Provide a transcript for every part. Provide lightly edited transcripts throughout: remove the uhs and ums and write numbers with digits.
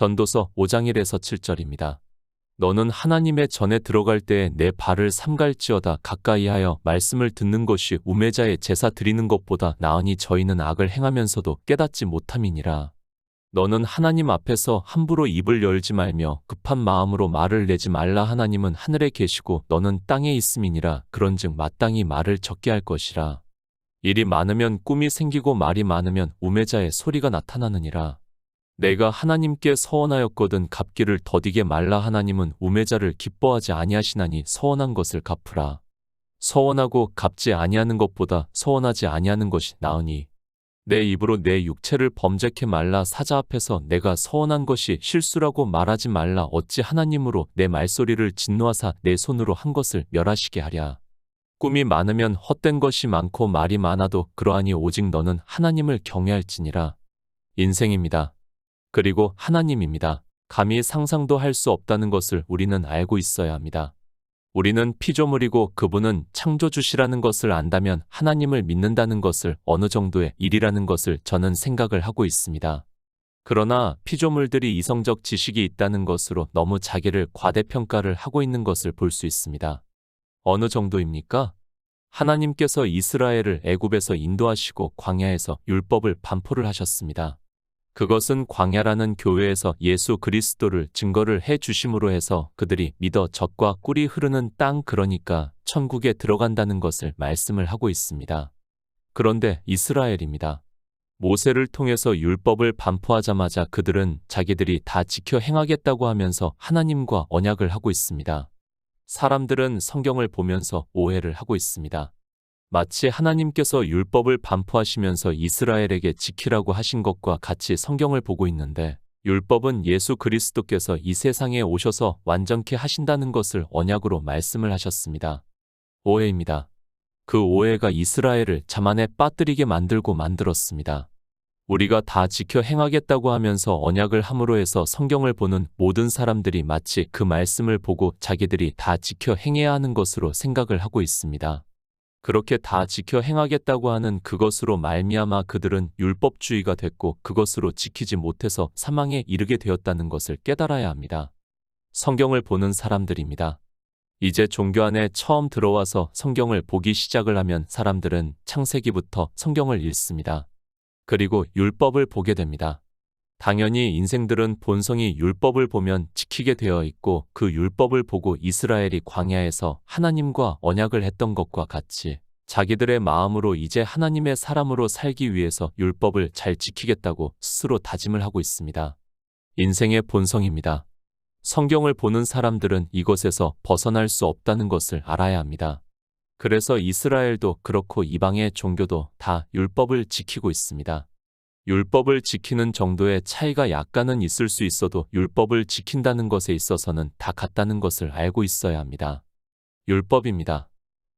전도서 5장 1에서 7절입니다. 너는 하나님의 전에 들어갈 때에 내 발을 삼갈지어다. 가까이하여 말씀을 듣는 것이 우매자의 제사 드리는 것보다 나으니 저희는 악을 행하면서도 깨닫지 못함이니라. 너는 하나님 앞에서 함부로 입을 열지 말며 급한 마음으로 말을 내지 말라. 하나님은 하늘에 계시고 너는 땅에 있음이니라. 그런즉 마땅히 말을 적게 할 것이라. 일이 많으면 꿈이 생기고 말이 많으면 우매자의 소리가 나타나느니라. 내가 하나님께 서원하였거든 갚기를 더디게 말라. 하나님은 우매자를 기뻐하지 아니하시나니 서원한 것을 갚으라. 서원하고 갚지 아니하는 것보다 서원하지 아니하는 것이 나으니 내 입으로 내 육체를 범죄케 말라. 사자 앞에서 내가 서원한 것이 실수라고 말하지 말라. 어찌 하나님으로 내 말소리를 진노하사 내 손으로 한 것을 멸하시게 하랴. 꿈이 많으면 헛된 것이 많고 말이 많아도 그러하니 오직 너는 하나님을 경외할지니라. 인생입니다. 그리고 하나님입니다. 감히 상상도 할 수 없다는 것을 우리는 알고 있어야 합니다. 우리는 피조물이고 그분은 창조주시라는 것을 안다면 하나님을 믿는다는 것을 어느 정도의 일이라는 것을 저는 생각을 하고 있습니다. 그러나 피조물들이 이성적 지식이 있다는 것으로 너무 자기를 과대평가를 하고 있는 것을 볼 수 있습니다. 어느 정도입니까? 하나님께서 이스라엘을 애굽에서 인도하시고 광야에서 율법을 반포를 하셨습니다. 그것은 광야라는 교회에서 예수 그리스도를 증거를 해 주심으로 해서 그들이 믿어 젖과 꿀이 흐르는 땅, 그러니까 천국에 들어간다는 것을 말씀을 하고 있습니다. 그런데 이스라엘입니다. 모세를 통해서 율법을 반포하자마자 그들은 자기들이 다 지켜 행하겠다고 하면서 하나님과 언약을 하고 있습니다. 사람들은 성경을 보면서 오해를 하고 있습니다. 마치 하나님께서 율법을 반포하시면서 이스라엘에게 지키라고 하신 것과 같이 성경을 보고 있는데 율법은 예수 그리스도께서 이 세상에 오셔서 완전케 하신다는 것을 언약으로 말씀을 하셨습니다. 오해입니다. 그 오해가 이스라엘을 자만에 빠뜨리게 만들었습니다. 우리가 다 지켜 행하겠다고 하면서 언약을 함으로 해서 성경을 보는 모든 사람들이 마치 그 말씀을 보고 자기들이 다 지켜 행해야 하는 것으로 생각을 하고 있습니다. 그렇게 다 지켜 행하겠다고 하는 그것으로 말미암아 그들은 율법주의가 됐고 그것으로 지키지 못해서 사망에 이르게 되었다는 것을 깨달아야 합니다. 성경을 보는 사람들입니다. 이제 종교 안에 처음 들어와서 성경을 보기 시작을 하면 사람들은 창세기부터 성경을 읽습니다. 그리고 율법을 보게 됩니다. 당연히 인생들은 본성이 율법을 보면 지키게 되어 있고 그 율법을 보고 이스라엘이 광야에서 하나님과 언약을 했던 것과 같이 자기들의 마음으로 이제 하나님의 사람으로 살기 위해서 율법을 잘 지키겠다고 스스로 다짐을 하고 있습니다. 인생의 본성입니다. 성경을 보는 사람들은 이것에서 벗어날 수 없다는 것을 알아야 합니다. 그래서 이스라엘도 그렇고 이방의 종교도 다 율법을 지키고 있습니다. 율법을 지키는 정도의 차이가 약간은 있을 수 있어도 율법을 지킨다는 것에 있어서는 다 같다는 것을 알고 있어야 합니다. 율법입니다.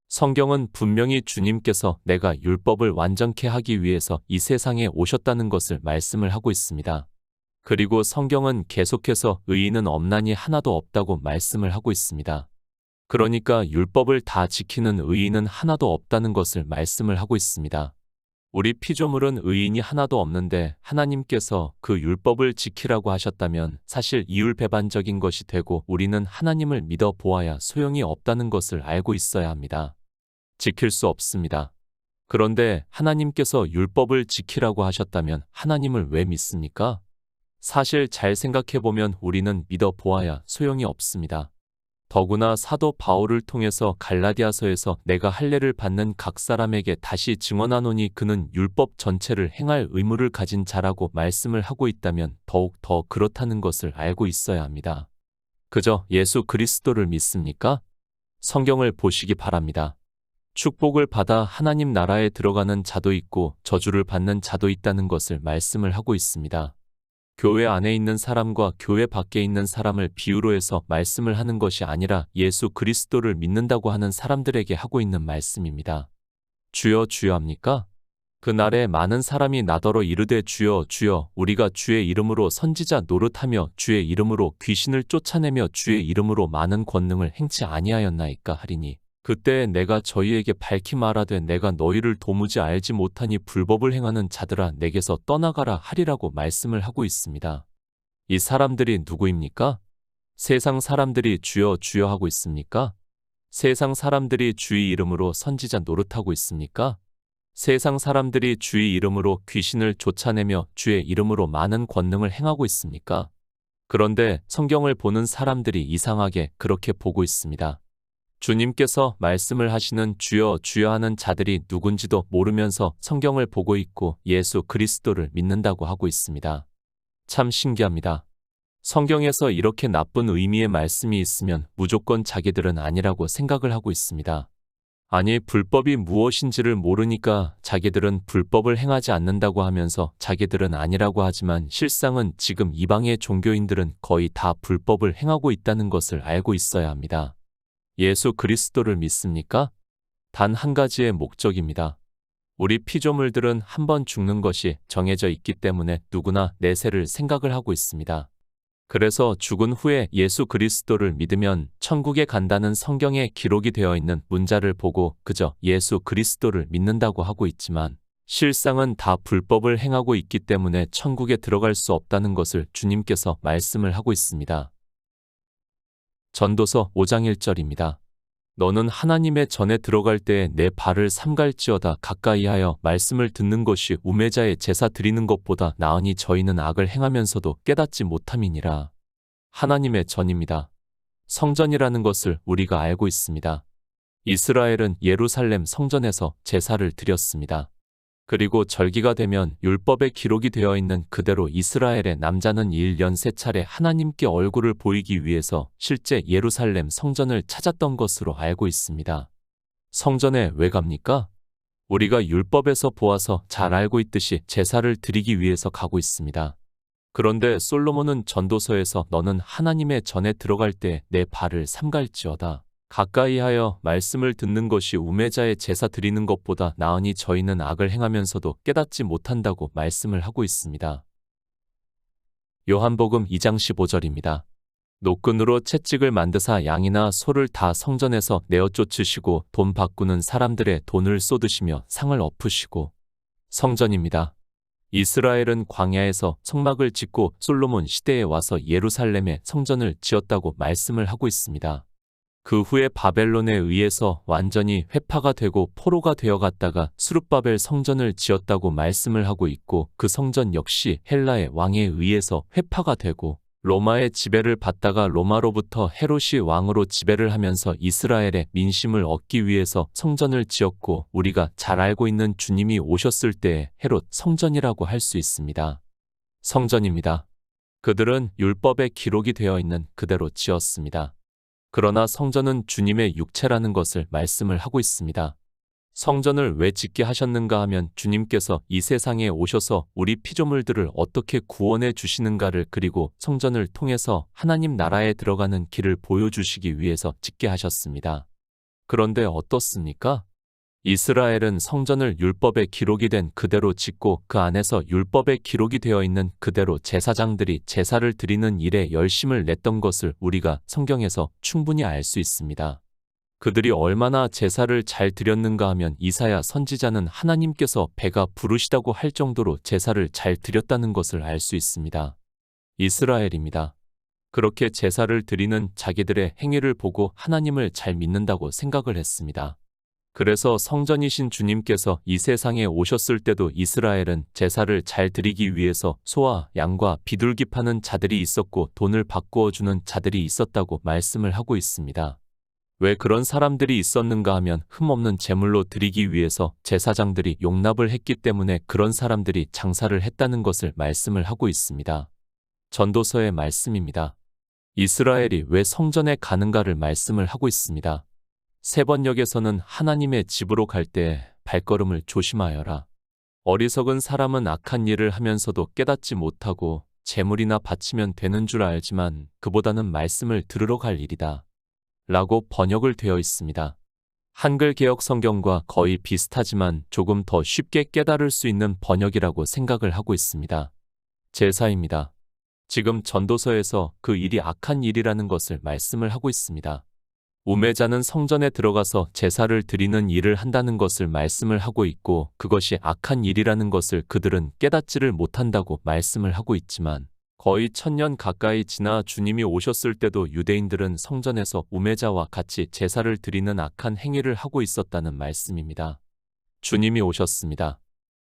성경은 분명히 주님께서 내가 율법을 완전케 하기 위해서 이 세상에 오셨다는 것을 말씀을 하고 있습니다. 그리고 성경은 계속해서 의인은 없나니 하나도 없다고 말씀을 하고 있습니다. 그러니까 율법을 다 지키는 의인은 하나도 없다는 것을 말씀을 하고 있습니다. 우리 피조물은 의인이 하나도 없는데 하나님께서 그 율법을 지키라고 하셨다면 사실 이율배반적인 것이 되고 우리는 하나님을 믿어 보아야 소용이 없다는 것을 알고 있어야 합니다. 지킬 수 없습니다. 그런데 하나님께서 율법을 지키라고 하셨다면 하나님을 왜 믿습니까? 사실 잘 생각해보면 우리는 믿어 보아야 소용이 없습니다. 더구나 사도 바울을 통해서 갈라디아서에서 내가 할례를 받는 각 사람에게 다시 증언하노니 그는 율법 전체를 행할 의무를 가진 자라고 말씀을 하고 있다면 더욱 더 그렇다는 것을 알고 있어야 합니다. 그저 예수 그리스도를 믿습니까? 성경을 보시기 바랍니다. 축복을 받아 하나님 나라에 들어가는 자도 있고 저주를 받는 자도 있다는 것을 말씀을 하고 있습니다. 교회 안에 있는 사람과 교회 밖에 있는 사람을 비유로 해서 말씀을 하는 것이 아니라 예수 그리스도를 믿는다고 하는 사람들에게 하고 있는 말씀입니다. 주여 주여 합니까? 그날에 많은 사람이 나더러 이르되 주여 주여 우리가 주의 이름으로 선지자 노릇하며 주의 이름으로 귀신을 쫓아내며 주의 이름으로 많은 권능을 행치 아니하였나이까 하리니 그때 내가 저희에게 밝히 말하되 내가 너희를 도무지 알지 못하니 불법을 행하는 자들아 내게서 떠나가라 하리라고 말씀을 하고 있습니다. 이 사람들이 누구입니까? 세상 사람들이 주여 주여 하고 있습니까? 세상 사람들이 주의 이름으로 선지자 노릇하고 있습니까? 세상 사람들이 주의 이름으로 귀신을 쫓아내며 주의 이름으로 많은 권능을 행하고 있습니까? 그런데 성경을 보는 사람들이 이상하게 그렇게 보고 있습니다. 주님께서 말씀을 하시는 주여 주여 하는 자들이 누군지도 모르면서 성경을 보고 있고 예수 그리스도를 믿는다고 하고 있습니다. 참 신기합니다. 성경에서 이렇게 나쁜 의미의 말씀이 있으면 무조건 자기들은 아니라고 생각을 하고 있습니다. 아니, 불법이 무엇인지를 모르니까 자기들은 불법을 행하지 않는다고 하면서 자기들은 아니라고 하지만 실상은 지금 이방의 종교인들은 거의 다 불법을 행하고 있다는 것을 알고 있어야 합니다. 예수 그리스도를 믿습니까? 단 한 가지의 목적입니다. 우리 피조물들은 한 번 죽는 것이 정해져 있기 때문에 누구나 내세를 생각을 하고 있습니다. 그래서 죽은 후에 예수 그리스도를 믿으면 천국에 간다는 성경에 기록이 되어 있는 문자를 보고 그저 예수 그리스도를 믿는다고 하고 있지만 실상은 다 불법을 행하고 있기 때문에 천국에 들어갈 수 없다는 것을 주님께서 말씀을 하고 있습니다. 전도서 5장 1절입니다. 너는 하나님의 전에 들어갈 때에 내 발을 삼갈지어다 가까이하여 말씀을 듣는 것이 우매자의 제사 드리는 것보다 나으니 저희는 악을 행하면서도 깨닫지 못함이니라. 하나님의 전입니다. 성전이라는 것을 우리가 알고 있습니다. 이스라엘은 예루살렘 성전에서 제사를 드렸습니다. 그리고 절기가 되면 율법에 기록이 되어 있는 그대로 이스라엘의 남자는 1년 3차례 하나님께 얼굴을 보이기 위해서 실제 예루살렘 성전을 찾았던 것으로 알고 있습니다. 성전에 왜 갑니까? 우리가 율법에서 보아서 잘 알고 있듯이 제사를 드리기 위해서 가고 있습니다. 그런데 솔로몬은 전도서에서 너는 하나님의 전에 들어갈 때 내 발을 삼갈지어다. 가까이하여 말씀을 듣는 것이 우매자의 제사 드리는 것보다 나으니 저희는 악을 행하면서도 깨닫지 못한다고 말씀을 하고 있습니다. 요한복음 2장 15절입니다. 노끈으로 채찍을 만드사 양이나 소를 다 성전에서 내어 쫓으시고 돈 바꾸는 사람들의 돈을 쏟으시며 상을 엎으시고 성전입니다. 이스라엘은 광야에서 성막을 짓고 솔로몬 시대에 와서 예루살렘에 성전을 지었다고 말씀을 하고 있습니다. 그 후에 바벨론에 의해서 완전히 회파가 되고 포로가 되어갔다가 스룹바벨 성전을 지었다고 말씀을 하고 있고 그 성전 역시 헬라의 왕에 의해서 회파가 되고 로마의 지배를 받다가 로마로부터 헤롯이 왕으로 지배를 하면서 이스라엘의 민심을 얻기 위해서 성전을 지었고 우리가 잘 알고 있는 주님이 오셨을 때의 헤롯 성전이라고 할 수 있습니다. 성전입니다. 그들은 율법에 기록이 되어 있는 그대로 지었습니다. 그러나 성전은 주님의 육체라는 것을 말씀을 하고 있습니다. 성전을 왜 짓게 하셨는가 하면 주님께서 이 세상에 오셔서 우리 피조물들을 어떻게 구원해 주시는가를 그리고 성전을 통해서 하나님 나라에 들어가는 길을 보여주시기 위해서 짓게 하셨습니다. 그런데 어떻습니까? 이스라엘은 성전을 율법에 기록이 된 그대로 짓고 그 안에서 율법에 기록이 되어 있는 그대로 제사장들이 제사를 드리는 일에 열심을 냈던 것을 우리가 성경에서 충분히 알 수 있습니다. 그들이 얼마나 제사를 잘 드렸는가 하면 이사야 선지자는 하나님께서 배가 부르시다고 할 정도로 제사를 잘 드렸다는 것을 알 수 있습니다. 이스라엘입니다. 그렇게 제사를 드리는 자기들의 행위를 보고 하나님을 잘 믿는다고 생각을 했습니다. 그래서 성전이신 주님께서 이 세상에 오셨을 때도 이스라엘은 제사를 잘 드리기 위해서 소와 양과 비둘기 파는 자들이 있었고 돈을 바꾸어 주는 자들이 있었다고 말씀을 하고 있습니다. 왜 그런 사람들이 있었는가 하면 흠없는 제물로 드리기 위해서 제사장들이 용납을 했기 때문에 그런 사람들이 장사를 했다는 것을 말씀을 하고 있습니다. 전도서의 말씀입니다. 이스라엘이 왜 성전에 가는가를 말씀을 하고 있습니다. 세번역에서는 하나님의 집으로 갈 때 발걸음을 조심하여라. 어리석은 사람은 악한 일을 하면서도 깨닫지 못하고 재물이나 바치면 되는 줄 알지만 그보다는 말씀을 들으러 갈 일이다. 라고 번역을 되어 있습니다. 한글 개역 성경과 거의 비슷하지만 조금 더 쉽게 깨달을 수 있는 번역이라고 생각을 하고 있습니다. 제사입니다. 지금 전도서에서 그 일이 악한 일이라는 것을 말씀을 하고 있습니다. 우매자는 성전에 들어가서 제사를 드리는 일을 한다는 것을 말씀을 하고 있고 그것이 악한 일이라는 것을 그들은 깨닫지를 못한다고 말씀을 하고 있지만 거의 1000년 가까이 지나 주님이 오셨을 때도 유대인들은 성전에서 우매자와 같이 제사를 드리는 악한 행위를 하고 있었다는 말씀입니다. 주님이 오셨습니다.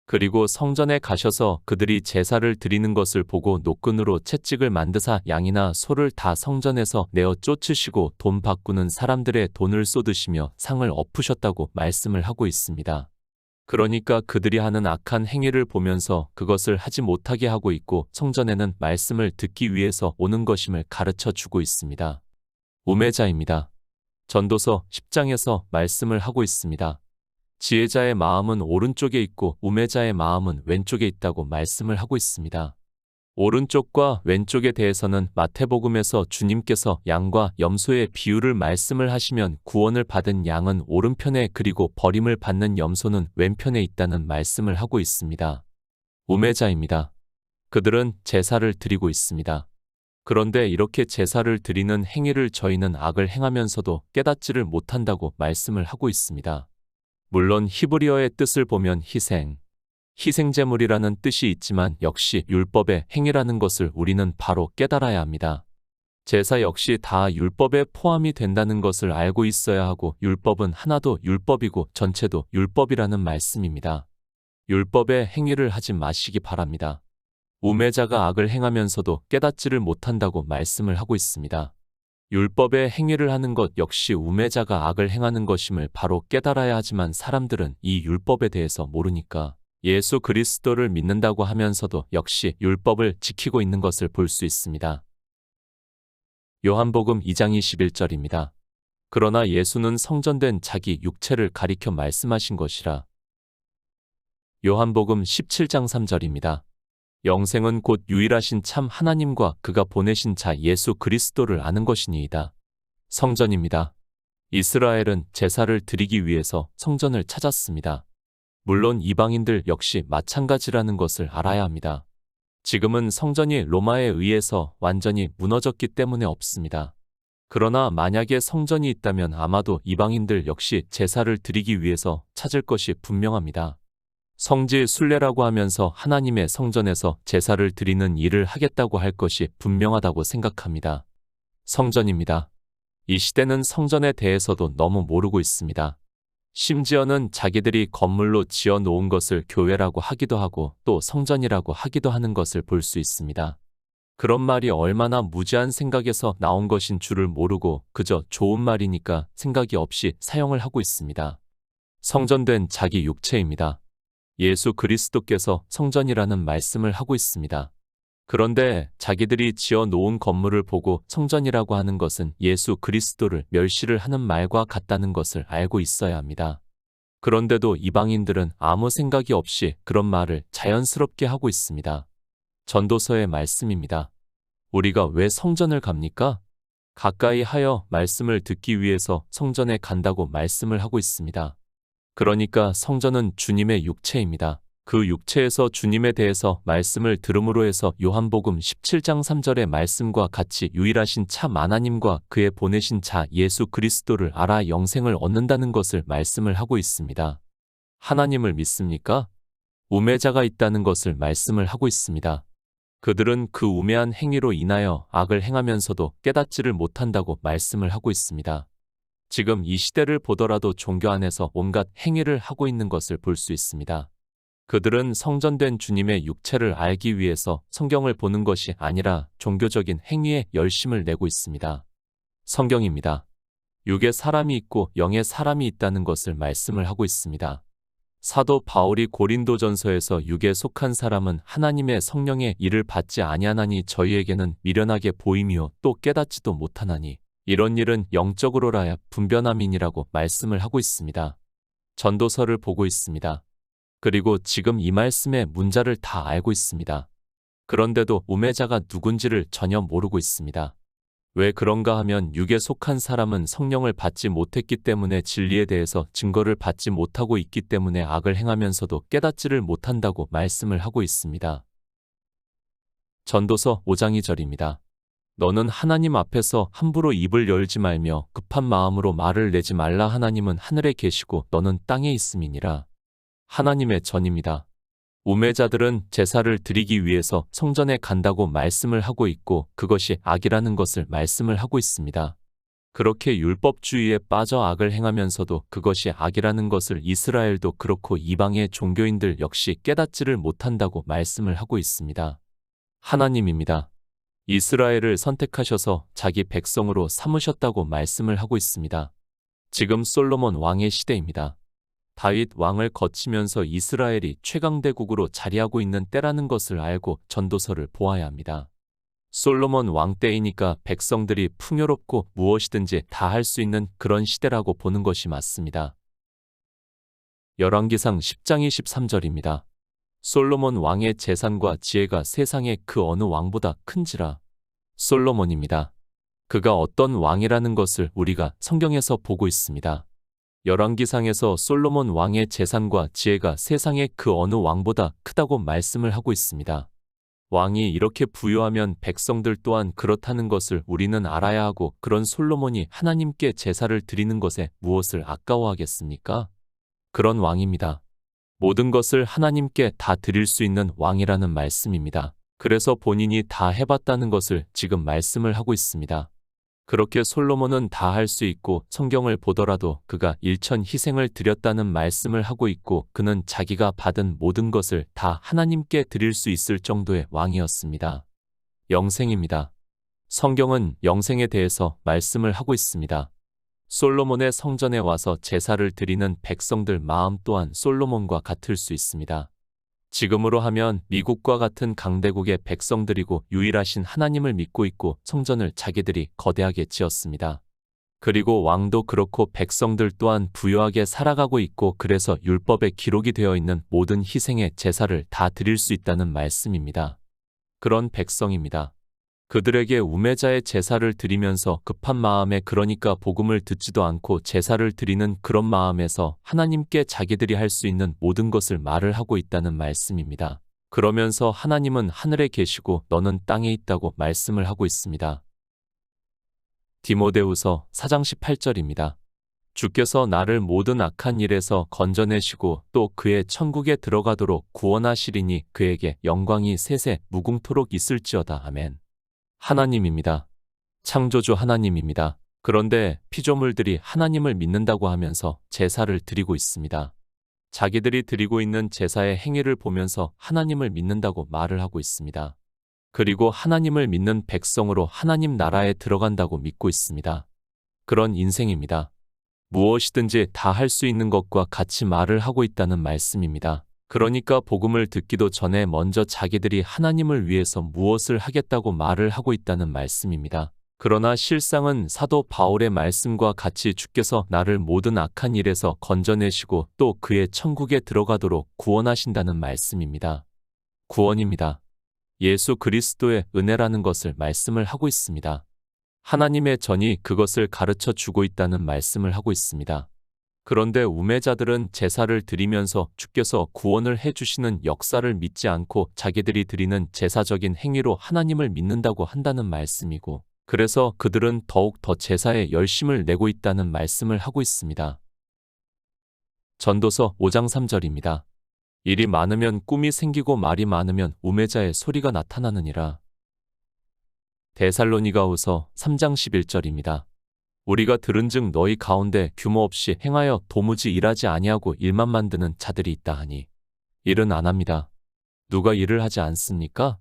그리고 성전에 가셔서 그들이 제사를 드리는 것을 보고 노끈으로 채찍을 만드사 양이나 소를 다 성전에서 내어 쫓으시고 돈 바꾸는 사람들의 돈을 쏟으시며 상을 엎으셨다고 말씀을 하고 있습니다. 그러니까 그들이 하는 악한 행위를 보면서 그것을 하지 못하게 하고 있고 성전에는 말씀을 듣기 위해서 오는 것임을 가르쳐 주고 있습니다. 우매자입니다. 전도서 10장에서 말씀을 하고 있습니다. 지혜자의 마음은 오른쪽에 있고 우매자의 마음은 왼쪽에 있다고 말씀을 하고 있습니다. 오른쪽과 왼쪽에 대해서는 마태복음에서 주님께서 양과 염소의 비유를 말씀을 하시면 구원을 받은 양은 오른편에 그리고 버림을 받는 염소는 왼편에 있다는 말씀을 하고 있습니다. 우매자입니다. 그들은 제사를 드리고 있습니다. 그런데 이렇게 제사를 드리는 행위를 저희는 악을 행하면서도 깨닫지를 못한다고 말씀을 하고 있습니다. 물론 히브리어의 뜻을 보면 희생제물이라는 뜻이 있지만 역시 율법의 행위라는 것을 우리는 바로 깨달아야 합니다. 제사 역시 다 율법에 포함이 된다는 것을 알고 있어야 하고 율법은 하나도 율법이고 전체도 율법이라는 말씀입니다. 율법의 행위를 하지 마시기 바랍니다. 우매자가 악을 행하면서도 깨닫지를 못한다고 말씀을 하고 있습니다. 율법의 행위를 하는 것 역시 우매자가 악을 행하는 것임을 바로 깨달아야 하지만 사람들은 이 율법에 대해서 모르니까 예수 그리스도를 믿는다고 하면서도 역시 율법을 지키고 있는 것을 볼 수 있습니다. 요한복음 2장 21절입니다. 그러나 예수는 성전된 자기 육체를 가리켜 말씀하신 것이라. 요한복음 17장 3절입니다. 영생은 곧 유일하신 참 하나님과 그가 보내신 자 예수 그리스도를 아는 것이니이다. 성전입니다. 이스라엘은 제사를 드리기 위해서 성전을 찾았습니다. 물론 이방인들 역시 마찬가지라는 것을 알아야 합니다. 지금은 성전이 로마에 의해서 완전히 무너졌기 때문에 없습니다. 그러나 만약에 성전이 있다면 아마도 이방인들 역시 제사를 드리기 위해서 찾을 것이 분명합니다. 성지 순례라고 하면서 하나님의 성전에서 제사를 드리는 일을 하겠다고 할 것이 분명하다고 생각합니다. 성전입니다. 이 시대는 성전에 대해서도 너무 모르고 있습니다. 심지어는 자기들이 건물로 지어 놓은 것을 교회라고 하기도 하고 또 성전이라고 하기도 하는 것을 볼 수 있습니다. 그런 말이 얼마나 무지한 생각에서 나온 것인 줄을 모르고 그저 좋은 말이니까 생각이 없이 사용을 하고 있습니다. 성전된 자기 육체입니다. 예수 그리스도께서 성전이라는 말씀을 하고 있습니다. 그런데 자기들이 지어 놓은 건물을 보고 성전이라고 하는 것은 예수 그리스도를 멸시를 하는 말과 같다는 것을 알고 있어야 합니다. 그런데도 이방인들은 아무 생각이 없이 그런 말을 자연스럽게 하고 있습니다. 전도서의 말씀입니다. 우리가 왜 성전을 갑니까? 가까이 하여 말씀을 듣기 위해서 성전에 간다고 말씀을 하고 있습니다. 그러니까 성전은 주님의 육체입니다. 그 육체에서 주님에 대해서 말씀을 들음으로 해서 요한복음 17장 3절의 말씀과 같이 유일하신 참 하나님과 그의 보내신 자 예수 그리스도를 알아 영생을 얻는다는 것을 말씀을 하고 있습니다. 하나님을 믿습니까? 우매자가 있다는 것을 말씀을 하고 있습니다. 그들은 그 우매한 행위로 인하여 악을 행하면서도 깨닫지를 못한다고 말씀을 하고 있습니다. 지금 이 시대를 보더라도 종교 안에서 온갖 행위를 하고 있는 것을 볼 수 있습니다. 그들은 성전된 주님의 육체를 알기 위해서 성경을 보는 것이 아니라 종교적인 행위에 열심을 내고 있습니다. 성경입니다. 육에 사람이 있고 영에 사람이 있다는 것을 말씀을 하고 있습니다. 사도 바울이 고린도전서에서 육에 속한 사람은 하나님의 성령의 일을 받지 아니하나니 저희에게는 미련하게 보임이요 또 깨닫지도 못하나니 이런 일은 영적으로라야 분변함이니라고 말씀을 하고 있습니다. 전도서를 보고 있습니다. 그리고 지금 이 말씀의 문자를 다 알고 있습니다. 그런데도 우매자가 누군지를 전혀 모르고 있습니다. 왜 그런가 하면 육에 속한 사람은 성령을 받지 못했기 때문에 진리에 대해서 증거를 받지 못하고 있기 때문에 악을 행하면서도 깨닫지를 못한다고 말씀을 하고 있습니다. 전도서 5장 2절입니다. 너는 하나님 앞에서 함부로 입을 열지 말며 급한 마음으로 말을 내지 말라. 하나님은 하늘에 계시고 너는 땅에 있음이니라. 하나님의 전입니다. 우매자들은 제사를 드리기 위해서 성전에 간다고 말씀을 하고 있고 그것이 악이라는 것을 말씀을 하고 있습니다. 그렇게 율법주의에 빠져 악을 행하면서도 그것이 악이라는 것을 이스라엘도 그렇고 이방의 종교인들 역시 깨닫지를 못한다고 말씀을 하고 있습니다. 하나님입니다. 이스라엘을 선택하셔서 자기 백성으로 삼으셨다고 말씀을 하고 있습니다. 지금 솔로몬 왕의 시대입니다. 다윗 왕을 거치면서 이스라엘이 최강대국으로 자리하고 있는 때라는 것을 알고 전도서를 보아야 합니다. 솔로몬 왕 때이니까 백성들이 풍요롭고 무엇이든지 다 할 수 있는 그런 시대라고 보는 것이 맞습니다. 열왕기상 10장 23절입니다. 솔로몬 왕의 재산과 지혜가 세상의 그 어느 왕보다 큰지라. 솔로몬입니다. 그가 어떤 왕이라는 것을 우리가 성경에서 보고 있습니다. 열왕기상에서 솔로몬 왕의 재산과 지혜가 세상의 그 어느 왕보다 크다고 말씀을 하고 있습니다. 왕이 이렇게 부유하면 백성들 또한 그렇다는 것을 우리는 알아야 하고 그런 솔로몬이 하나님께 제사를 드리는 것에 무엇을 아까워하겠습니까? 그런 왕입니다. 모든 것을 하나님께 다 드릴 수 있는 왕이라는 말씀입니다. 그래서 본인이 다 해봤다는 것을 지금 말씀을 하고 있습니다. 그렇게 솔로몬은 다 할 수 있고 성경을 보더라도 그가 일천 희생을 드렸다는 말씀을 하고 있고 그는 자기가 받은 모든 것을 다 하나님께 드릴 수 있을 정도의 왕이었습니다. 영생입니다. 성경은 영생에 대해서 말씀을 하고 있습니다. 솔로몬의 성전에 와서 제사를 드리는 백성들 마음 또한 솔로몬과 같을 수 있습니다. 지금으로 하면 미국과 같은 강대국의 백성들이고 유일하신 하나님을 믿고 있고 성전을 자기들이 거대하게 지었습니다. 그리고 왕도 그렇고 백성들 또한 부유하게 살아가고 있고 그래서 율법에 기록이 되어 있는 모든 희생의 제사를 다 드릴 수 있다는 말씀입니다. 그런 백성입니다. 그들에게 우매자의 제사를 드리면서 급한 마음에 그러니까 복음을 듣지도 않고 제사를 드리는 그런 마음에서 하나님께 자기들이 할 수 있는 모든 것을 말을 하고 있다는 말씀입니다. 그러면서 하나님은 하늘에 계시고 너는 땅에 있다고 말씀을 하고 있습니다. 디모데후서 4장 18절입니다. 주께서 나를 모든 악한 일에서 건져내시고 또 그의 천국에 들어가도록 구원하시리니 그에게 영광이 세세 무궁토록 있을지어다. 아멘. 하나님입니다. 창조주 하나님입니다. 그런데 피조물들이 하나님을 믿는다고 하면서 제사를 드리고 있습니다. 자기들이 드리고 있는 제사의 행위를 보면서 하나님을 믿는다고 말을 하고 있습니다. 그리고 하나님을 믿는 백성으로 하나님 나라에 들어간다고 믿고 있습니다. 그런 인생입니다. 무엇이든지 다 할 수 있는 것과 같이 말을 하고 있다는 말씀입니다. 그러니까 복음을 듣기도 전에 먼저 자기들이 하나님을 위해서 무엇을 하겠다고 말을 하고 있다는 말씀입니다. 그러나 실상은 사도 바울의 말씀과 같이 주께서 나를 모든 악한 일에서 건져내시고 또 그의 천국에 들어가도록 구원하신다는 말씀입니다. 구원입니다. 예수 그리스도의 은혜라는 것을 말씀을 하고 있습니다. 하나님의 전이 그것을 가르쳐 주고 있다는 말씀을 하고 있습니다. 그런데 우매자들은 제사를 드리면서 주께서 구원을 해주시는 역사를 믿지 않고 자기들이 드리는 제사적인 행위로 하나님을 믿는다고 한다는 말씀이고 그래서 그들은 더욱 더 제사에 열심을 내고 있다는 말씀을 하고 있습니다. 전도서 5장 3절입니다. 일이 많으면 꿈이 생기고 말이 많으면 우매자의 소리가 나타나느니라. 데살로니가후서 3장 11절입니다. 우리가 들은즉 너희 가운데 규모 없이 행하여 도무지 일하지 아니하고 일만 만드는 자들이 있다 하니 일은 안 합니다. 누가 일을 하지 않습니까?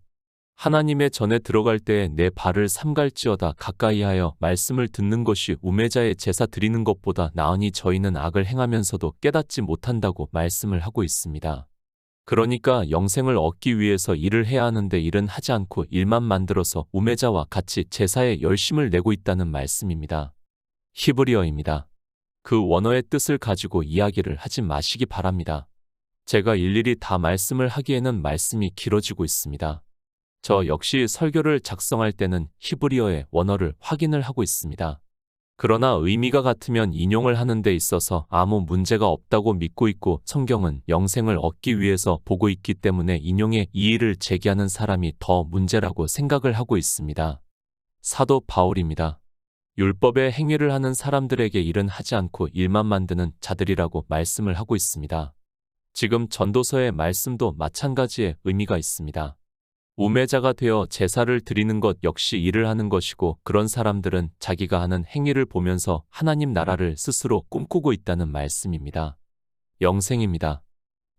하나님의 전에 들어갈 때에 내 발을 삼갈지어다 가까이하여 말씀을 듣는 것이 우매자의 제사 드리는 것보다 나으니 저희는 악을 행하면서도 깨닫지 못한다고 말씀을 하고 있습니다. 그러니까 영생을 얻기 위해서 일을 해야 하는데 일은 하지 않고 일만 만들어서 우매자와 같이 제사에 열심을 내고 있다는 말씀입니다. 히브리어입니다. 그 원어의 뜻을 가지고 이야기를 하지 마시기 바랍니다. 제가 일일이 다 말씀을 하기에는 말씀이 길어지고 있습니다. 저 역시 설교를 작성할 때는 히브리어의 원어를 확인을 하고 있습니다. 그러나 의미가 같으면 인용을 하는 데 있어서 아무 문제가 없다고 믿고 있고 성경은 영생을 얻기 위해서 보고 있기 때문에 인용의 이의를 제기하는 사람이 더 문제라고 생각을 하고 있습니다. 사도 바울입니다. 율법의 행위를 하는 사람들에게 일은 하지 않고 일만 만드는 자들이라고 말씀을 하고 있습니다. 지금 전도서의 말씀도 마찬가지의 의미가 있습니다. 우매자가 되어 제사를 드리는 것 역시 일을 하는 것이고 그런 사람들은 자기가 하는 행위를 보면서 하나님 나라를 스스로 꿈꾸고 있다는 말씀입니다. 영생입니다.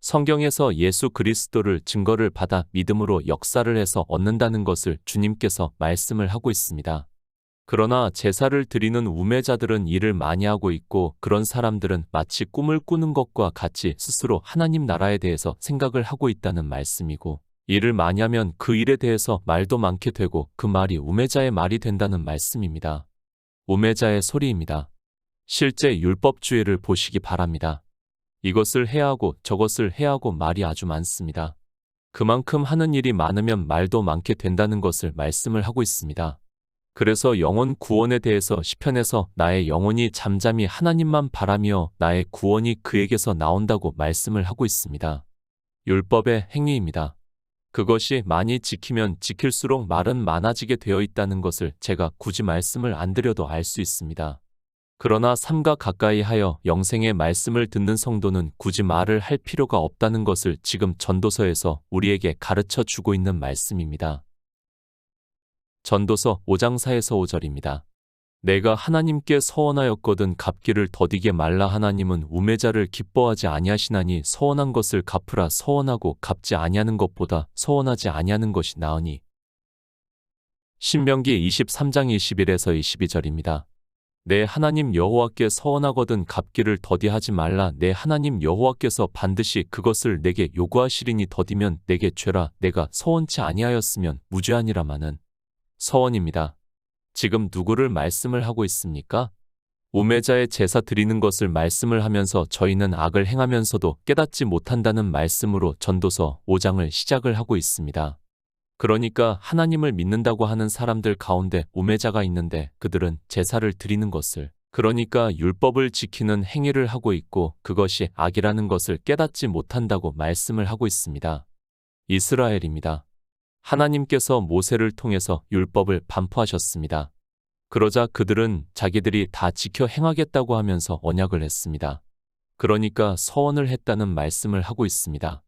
성경에서 예수 그리스도를 증거를 받아 믿음으로 역사를 해서 얻는다는 것을 주님께서 말씀을 하고 있습니다. 그러나 제사를 드리는 우매자들은 일을 많이 하고 있고 그런 사람들은 마치 꿈을 꾸는 것과 같이 스스로 하나님 나라에 대해서 생각을 하고 있다는 말씀이고 일을 많이 하면 그 일에 대해서 말도 많게 되고 그 말이 우매자의 말이 된다는 말씀입니다. 우매자의 소리입니다. 실제 율법주의를 보시기 바랍니다. 이것을 해야 하고 저것을 해야 하고 말이 아주 많습니다. 그만큼 하는 일이 많으면 말도 많게 된다는 것을 말씀을 하고 있습니다. 그래서 영혼 구원에 대해서 시편에서 나의 영혼이 잠잠히 하나님만 바라며 나의 구원이 그에게서 나온다고 말씀을 하고 있습니다. 율법의 행위입니다. 그것이 많이 지키면 지킬수록 말은 많아지게 되어 있다는 것을 제가 굳이 말씀을 안 드려도 알 수 있습니다. 그러나 삼가 가까이 하여 영생의 말씀을 듣는 성도는 굳이 말을 할 필요가 없다는 것을 지금 전도서에서 우리에게 가르쳐 주고 있는 말씀입니다. 전도서 5장 4에서 5절입니다. 내가 하나님께 서원하였거든 갚기를 더디게 말라. 하나님은 우매자를 기뻐하지 아니하시나니 서원한 것을 갚으라. 서원하고 갚지 아니하는 것보다 서원하지 아니하는 것이 나으니. 신명기 23장 21에서 22절입니다. 내 하나님 여호와께 서원하거든 갚기를 더디하지 말라. 내 하나님 여호와께서 반드시 그것을 내게 요구하시리니 더디면 내게 죄라. 내가 서원치 아니하였으면 무죄하니라마는. 서원입니다. 지금 누구를 말씀을 하고 있습니까? 우매자의 제사 드리는 것을 말씀을 하면서 저희는 악을 행하면서도 깨닫지 못한다는 말씀으로 전도서 5장을 시작을 하고 있습니다. 그러니까 하나님을 믿는다고 하는 사람들 가운데 우매자가 있는데 그들은 제사를 드리는 것을, 그러니까 율법을 지키는 행위를 하고 있고 그것이 악이라는 것을 깨닫지 못한다고 말씀을 하고 있습니다. 이스라엘입니다. 하나님께서 모세를 통해서 율법을 반포하셨습니다. 그러자 그들은 자기들이 다 지켜 행하겠다고 하면서 언약을 했습니다. 그러니까 서원을 했다는 말씀을 하고 있습니다.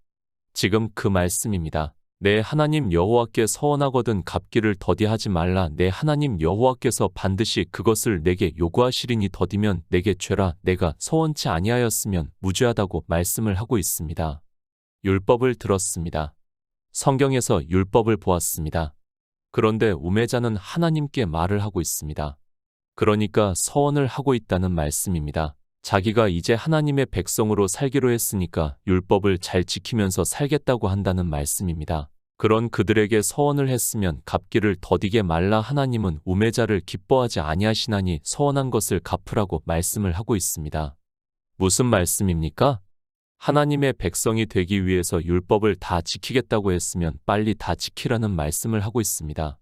지금 그 말씀입니다. 내 하나님 여호와께 서원하거든 갚기를 더디하지 말라. 내 하나님 여호와께서 반드시 그것을 내게 요구하시리니 더디면 내게 죄라. 내가 서원치 아니하였으면 무죄하다고 말씀을 하고 있습니다. 율법을 들었습니다. 성경에서 율법을 보았습니다. 그런데 우매자는 하나님께 말을 하고 있습니다. 그러니까 서원을 하고 있다는 말씀입니다. 자기가 이제 하나님의 백성으로 살기로 했으니까 율법을 잘 지키면서 살겠다고 한다는 말씀입니다. 그런 그들에게 서원을 했으면 갚기를 더디게 말라. 하나님은 우매자를 기뻐하지 아니하시나니 서원한 것을 갚으라고 말씀을 하고 있습니다. 무슨 말씀입니까? 하나님의 백성이 되기 위해서 율법을 다 지키겠다고 했으면 빨리 다 지키라는 말씀을 하고 있습니다.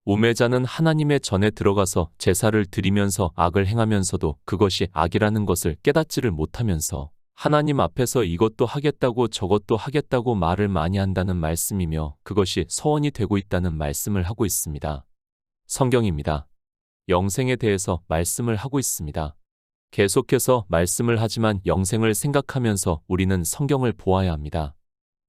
우매자는 하나님의 전에 들어가서 제사를 드리면서 악을 행하면서도 그것이 악이라는 것을 깨닫지를 못하면서 하나님 앞에서 이것도 하겠다고 저것도 하겠다고 말을 많이 한다는 말씀이며 그것이 서원이 되고 있다는 말씀을 하고 있습니다. 성경입니다. 영생에 대해서 말씀을 하고 있습니다. 계속해서 말씀을 하지만 영생을 생각하면서 우리는 성경을 보아야 합니다.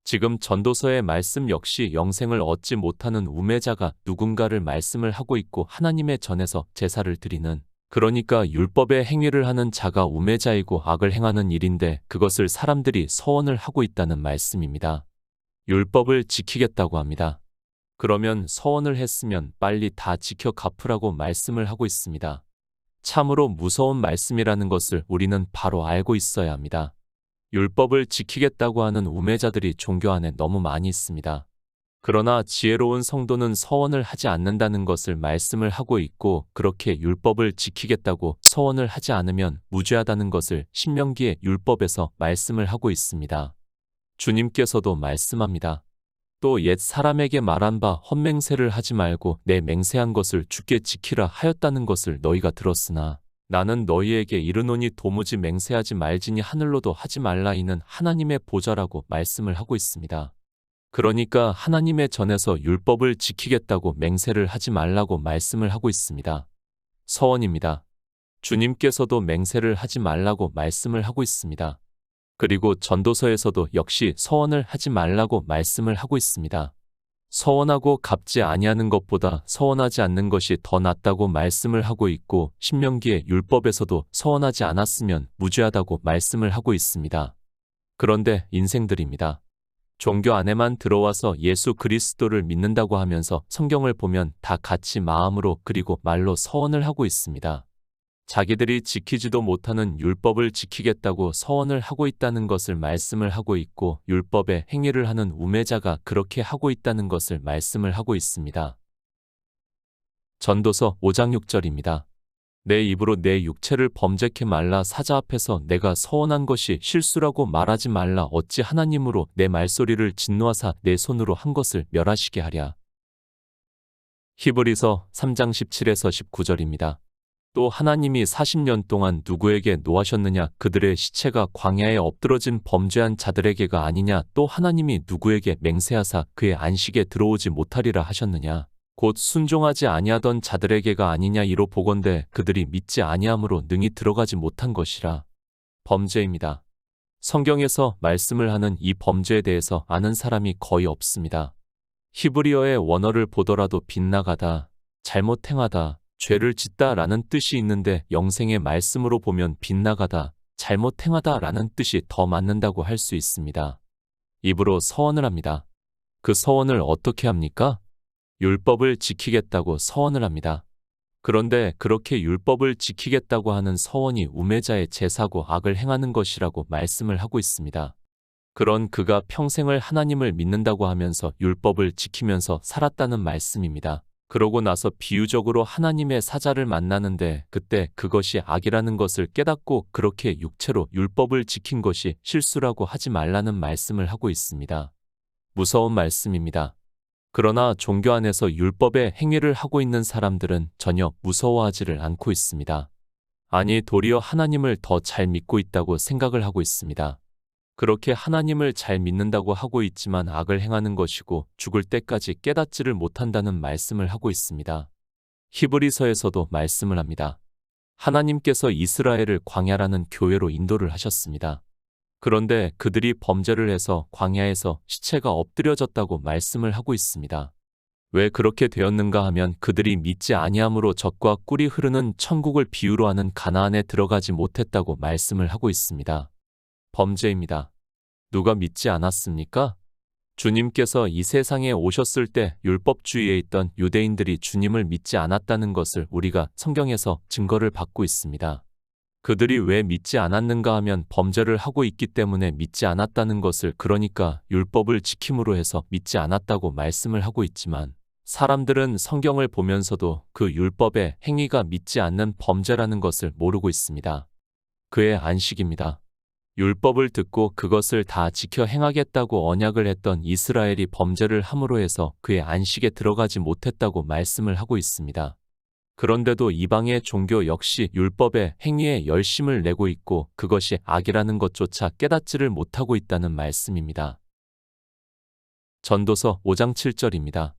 지금 전도서의 말씀 역시 영생을 얻지 못하는 우매자가 누군가를 말씀을 하고 있고 하나님의 전에서 제사를 드리는, 그러니까 율법의 행위를 하는 자가 우매자이고 악을 행하는 일인데 그것을 사람들이 서원을 하고 있다는 말씀입니다. 율법을 지키겠다고 합니다. 그러면 서원을 했으면 빨리 다 지켜 갚으라고 말씀을 하고 있습니다. 참으로 무서운 말씀이라는 것을 우리는 바로 알고 있어야 합니다. 율법을 지키겠다고 하는 우매자들이 종교 안에 너무 많이 있습니다. 그러나 지혜로운 성도는 서원을 하지 않는다는 것을 말씀을 하고 있고 그렇게 율법을 지키겠다고 서원을 하지 않으면 무죄하다는 것을 신명기의 율법에서 말씀을 하고 있습니다. 주님께서도 말씀합니다. 또 옛 사람에게 말한 바 헛맹세를 하지 말고 내 맹세한 것을 주께 지키라 하였다는 것을 너희가 들었으나 나는 너희에게 이르노니 도무지 맹세하지 말지니 하늘로도 하지 말라. 이는 하나님의 보좌라고 말씀을 하고 있습니다. 그러니까 하나님의 전에서 율법을 지키겠다고 맹세를 하지 말라고 말씀을 하고 있습니다. 서원입니다. 주님께서도 맹세를 하지 말라고 말씀을 하고 있습니다. 그리고 전도서에서도 역시 서원을 하지 말라고 말씀을 하고 있습니다. 서원하고 갚지 아니하는 것보다 서원하지 않는 것이 더 낫다고 말씀을 하고 있고, 신명기의 율법에서도 서원하지 않았으면 무죄하다고 말씀을 하고 있습니다. 그런데 인생들입니다. 종교 안에만 들어와서 예수 그리스도를 믿는다고 하면서 성경을 보면 다 같이 마음으로 그리고 말로 서원을 하고 있습니다. 자기들이 지키지도 못하는 율법을 지키겠다고 서원을 하고 있다는 것을 말씀을 하고 있고, 율법의 행위를 하는 우매자가 그렇게 하고 있다는 것을 말씀을 하고 있습니다. 전도서 5장 6절입니다. 내 입으로 내 육체를 범죄케 말라. 사자 앞에서 내가 서원한 것이 실수라고 말하지 말라. 어찌 하나님으로 내 말소리를 진노하사 내 손으로 한 것을 멸하시게 하랴. 히브리서 3장 17에서 19절입니다. 또 하나님이 40년 동안 누구에게 노하셨느냐? 그들의 시체가 광야에 엎드러진 범죄한 자들에게가 아니냐? 또 하나님이 누구에게 맹세하사 그의 안식에 들어오지 못하리라 하셨느냐? 곧 순종하지 아니하던 자들에게가 아니냐? 이로 보건대 그들이 믿지 아니함으로 능히 들어가지 못한 것이라. 범죄입니다. 성경에서 말씀을 하는 이 범죄에 대해서 아는 사람이 거의 없습니다. 히브리어의 원어를 보더라도 빗나가다, 잘못 행하다, 죄를 짓다 라는 뜻이 있는데, 영생의 말씀으로 보면 빗나가다, 잘못 행하다 라는 뜻이 더 맞는다고 할 수 있습니다. 입으로 서원을 합니다. 그 서원을 어떻게 합니까? 율법을 지키겠다고 서원을 합니다. 그런데 그렇게 율법을 지키겠다고 하는 서원이 우매자의 제사고 악을 행하는 것이라고 말씀을 하고 있습니다. 그런 그가 평생을 하나님을 믿는다고 하면서 율법을 지키면서 살았다는 말씀입니다. 그러고 나서 비유적으로 하나님의 사자를 만나는데, 그때 그것이 악이라는 것을 깨닫고 그렇게 육체로 율법을 지킨 것이 실수라고 하지 말라는 말씀을 하고 있습니다. 무서운 말씀입니다. 그러나 종교 안에서 율법의 행위를 하고 있는 사람들은 전혀 무서워하지를 않고 있습니다. 아니, 도리어 하나님을 더 잘 믿고 있다고 생각을 하고 있습니다. 그렇게 하나님을 잘 믿는다고 하고 있지만 악을 행하는 것이고 죽을 때까지 깨닫지를 못한다는 말씀을 하고 있습니다. 히브리서에서도 말씀을 합니다. 하나님께서 이스라엘을 광야라는 교회로 인도를 하셨습니다. 그런데 그들이 범죄를 해서 광야에서 시체가 엎드려졌다고 말씀을 하고 있습니다. 왜 그렇게 되었는가 하면 그들이 믿지 아니함으로 젖과 꿀이 흐르는 천국을 비유로 하는 가나안에 들어가지 못했다고 말씀을 하고 있습니다. 범죄입니다. 누가 믿지 않았습니까? 주님께서 이 세상에 오셨을 때 율법주의에 있던 유대인들이 주님을 믿지 않았다는 것을 우리가 성경에서 증거를 받고 있습니다. 그들이 왜 믿지 않았는가 하면 범죄를 하고 있기 때문에 믿지 않았다는 것을, 그러니까 율법을 지킴으로 해서 믿지 않았다고 말씀을 하고 있지만, 사람들은 성경을 보면서도 그 율법의 행위가 믿지 않는 범죄라는 것을 모르고 있습니다. 그의 안식입니다. 율법을 듣고 그것을 다 지켜 행하겠다고 언약을 했던 이스라엘이 범죄를 함으로 해서 그의 안식에 들어가지 못했다고 말씀을 하고 있습니다. 그런데도 이방의 종교 역시 율법의 행위에 열심을 내고 있고 그것이 악이라는 것조차 깨닫지를 못하고 있다는 말씀입니다. 전도서 5장 7절입니다.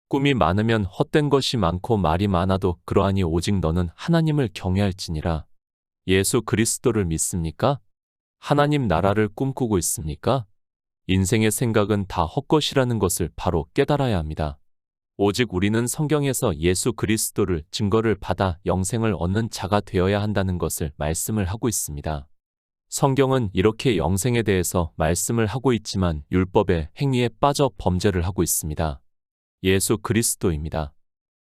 꿈이 많으면 헛된 것이 많고 말이 많아도 그러하니 오직 너는 하나님을 경외할지니라. 예수 그리스도를 믿습니까? 하나님 나라를 꿈꾸고 있습니까? 인생의 생각은 다 헛것이라는 것을 바로 깨달아야 합니다. 오직 우리는 성경에서 예수 그리스도를 증거를 받아 영생을 얻는 자가 되어야 한다는 것을 말씀을 하고 있습니다. 성경은 이렇게 영생에 대해서 말씀을 하고 있지만 율법의 행위에 빠져 범죄를 하고 있습니다. 예수 그리스도입니다.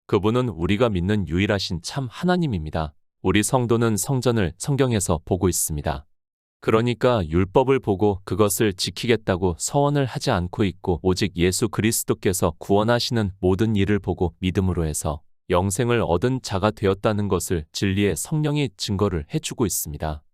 그분은 우리가 믿는 유일하신 참 하나님입니다. 우리 성도는 성전을 성경에서 보고 있습니다. 그러니까 율법을 보고 그것을 지키겠다고 서원을 하지 않고 있고, 오직 예수 그리스도께서 구원하시는 모든 일을 보고 믿음으로 해서 영생을 얻은 자가 되었다는 것을 진리의 성령이 증거를 해주고 있습니다.